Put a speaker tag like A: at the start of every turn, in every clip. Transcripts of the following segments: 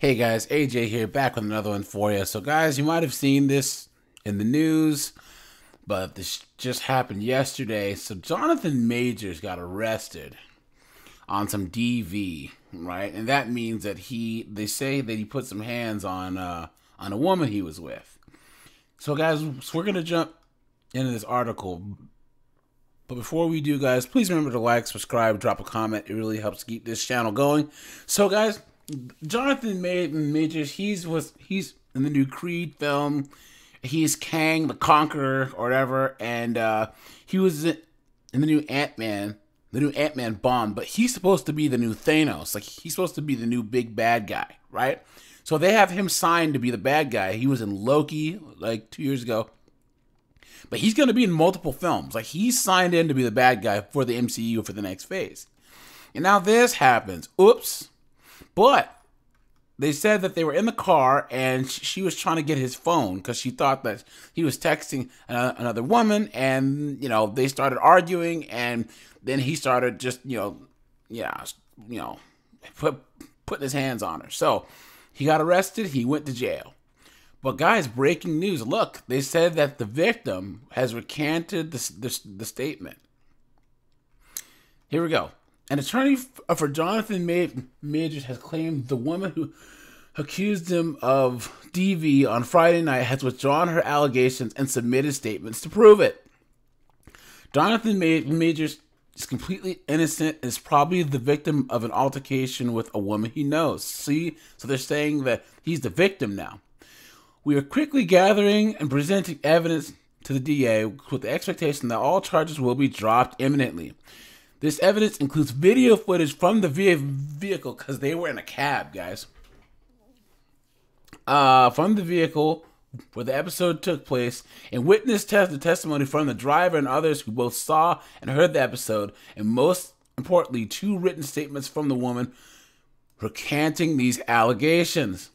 A: Hey guys, AJ here, back with another one for you. So guys, you might have seen this in the news, but this just happened yesterday. So Jonathan Majors got arrested on some DV, right? And that means that they say that he put some hands on a woman he was with. So guys, we're gonna jump into this article. But before we do, guys, please remember to like, subscribe, drop a comment. It really helps keep this channel going. So guys, Jonathan Majors, he's in the new Creed film. He's Kang the Conqueror or whatever, and he was in the new Ant-Man Bond. But he's supposed to be the new Thanos. Like, he's supposed to be the new big bad guy, right? So they have him signed to be the bad guy. He was in Loki like 2 years ago. But he's going to be in multiple films. Like, he's signed in to be the bad guy for the MCU for the next phase. And now this happens. Oops. But they said that they were in the car and she was trying to get his phone because she thought that he was texting another woman. And, they started arguing. And then he started just, putting his hands on her. So he got arrested. He went to jail. But guys, breaking news. Look, they said that the victim has recanted the statement. Here we go. An attorney for Jonathan Majors has claimed the woman who accused him of DV on Friday night has withdrawn her allegations and submitted statements to prove it. Jonathan Majors is completely innocent and is probably the victim of an altercation with a woman he knows. See? So they're saying that he's the victim now. We are quickly gathering and presenting evidence to the DA with the expectation that all charges will be dropped imminently. This evidence includes video footage from the vehicle, because they were in a cab, guys. From the vehicle where the episode took place, and witness testimony from the driver and others who both saw and heard the episode, and most importantly, 2 written statements from the woman recanting these allegations.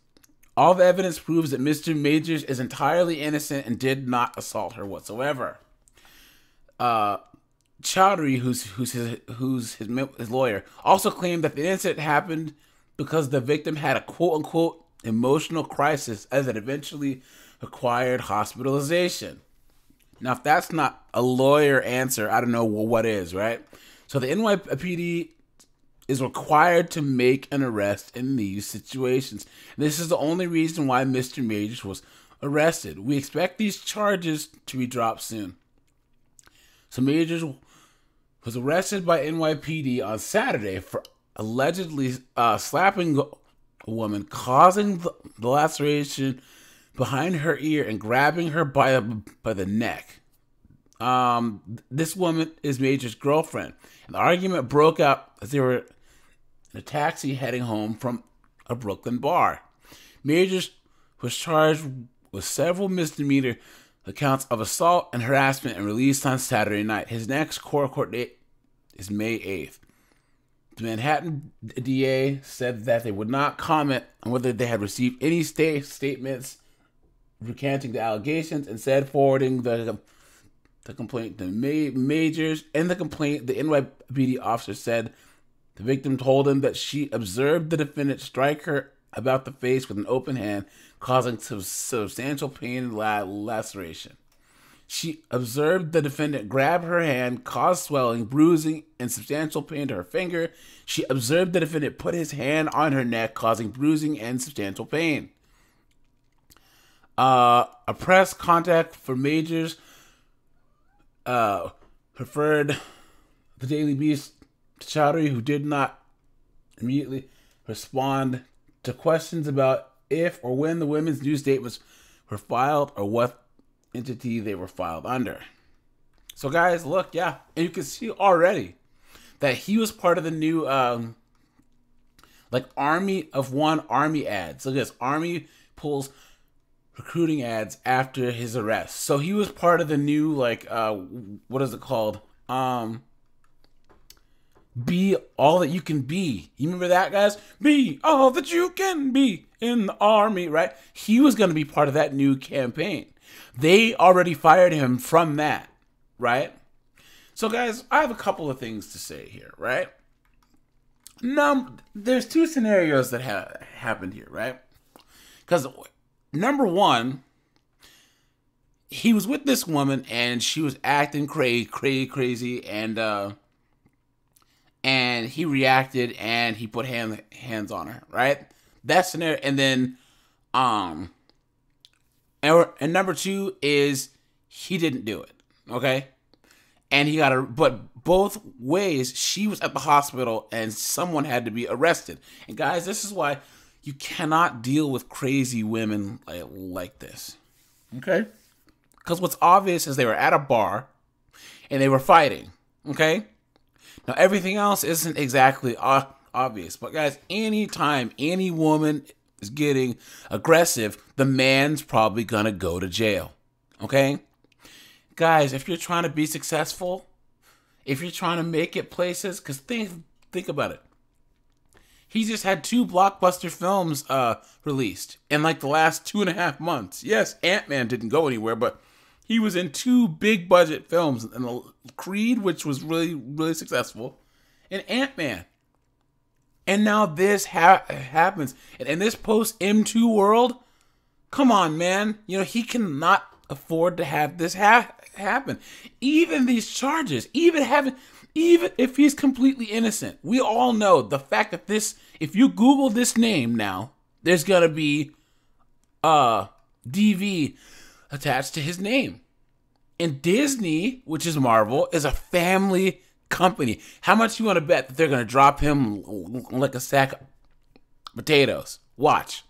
A: All the evidence proves that Mr. Majors is entirely innocent and did not assault her whatsoever. Chowdhury, who's his lawyer, also claimed that the incident happened because the victim had a quote-unquote emotional crisis as it eventually required hospitalization. Now, if that's not a lawyer answer, I don't know what is, right? So the NYPD is required to make an arrest in these situations. This is the only reason why Mr. Majors was arrested. We expect these charges to be dropped soon. So Majors was arrested by NYPD on Saturday for allegedly slapping a woman, causing the laceration behind her ear and grabbing her by the neck. This woman is Major's girlfriend. And the argument broke out as they were in a taxi heading home from a Brooklyn bar. Majors was charged with several misdemeanor accounts of assault and harassment and released on Saturday night. His next court date is May 8th. The Manhattan DA said that they would not comment on whether they had received any statements recanting the allegations, and said forwarding the complaint to Majors. In the complaint, the NYPD officer said the victim told him that she observed the defendant strike her about the face with an open hand, causing substantial pain and laceration. She observed the defendant grab her hand, cause swelling, bruising, and substantial pain to her finger. She observed the defendant put his hand on her neck, causing bruising and substantial pain. A press contact for Majors referred the Daily Beast to Chowdhury, who did not immediately respond to questions about if or when the women's news statements were filed or what entity they were filed under. So guys, look, yeah, and you can see already that he was part of the new Army of One Army ads. Look at this. Army pulls recruiting ads after his arrest. So he was part of the new, what is it called? Be all that you can be. You remember that, guys? Be all that you can be in the army, right? He was going to be part of that new campaign. They already fired him from that, right? So, guys, I have a couple of things to say here, right? there's two scenarios that happened here, right? Because number one, he was with this woman and she was acting crazy, and he reacted and he put hands on her, right? That scenario, and then and number two is he didn't do it, okay? And he got but both ways, she was at the hospital and someone had to be arrested. And guys, this is why you cannot deal with crazy women like this, okay? Because what's obvious is they were at a bar and they were fighting, okay? Now, everything else isn't exactly obvious. But guys, anytime any woman is getting aggressive, the man's probably going to go to jail, okay? Guys, if you're trying to be successful, if you're trying to make it places, because think about it. He just had 2 blockbuster films released in like the last 2.5 months. Yes, Ant-Man didn't go anywhere, but he was in 2 big budget films, and Creed, which was really successful, and Ant-Man. And now this happens. And in this post-M2 world, come on, man. You know, he cannot afford to have this happen. Even these charges, even if he's completely innocent, we all know the fact that this, if you Google this name now, there's going to be DV attached to his name. And Disney, which is Marvel, is a family company. How much you want to bet that they're going to drop him like a sack of potatoes? Watch.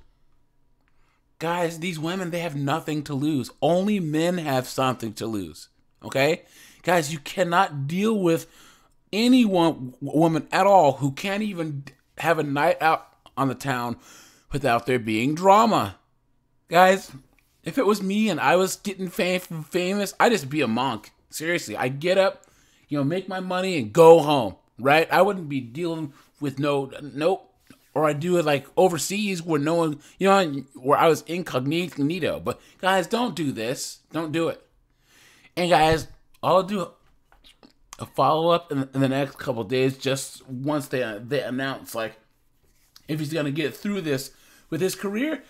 A: Guys, these women, they have nothing to lose. Only men have something to lose. Okay? Guys, you cannot deal with any woman at all who can't even have a night out on the town without there being drama. Guys, if it was me and I was getting famous, I'd just be a monk. Seriously, I'd get up, make my money and go home, right? I wouldn't be dealing with nope. Or I'd do it like overseas where no one, where I was incognito. But guys, don't do this. Don't do it. And guys, I'll do a follow-up in the next couple of days, just once they announce, like, if he's going to get through this with his career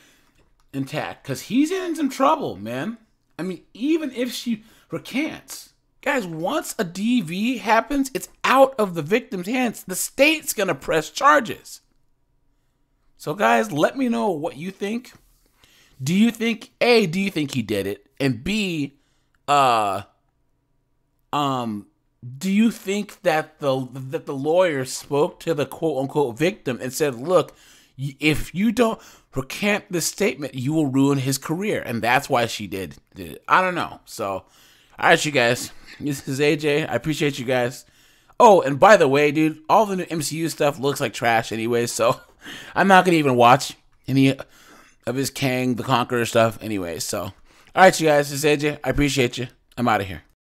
A: intact. Because he's in some trouble, man. I mean, even if she recants. Guys, once a DV happens, it's out of the victim's hands. The state's going to press charges. So, guys, let me know what you think. Do you think he did it? And B, do you think that the lawyer spoke to the quote-unquote victim and said, look, if you don't recant this statement, you will ruin his career. And that's why she did it. I don't know. So, all right, you guys. This is AJ. I appreciate you guys. Oh, and by the way, dude, all the new MCU stuff looks like trash anyway, so I'm not going to even watch any of his Kang the Conqueror stuff anyway. So, all right, you guys. This is AJ. I appreciate you. I'm out of here.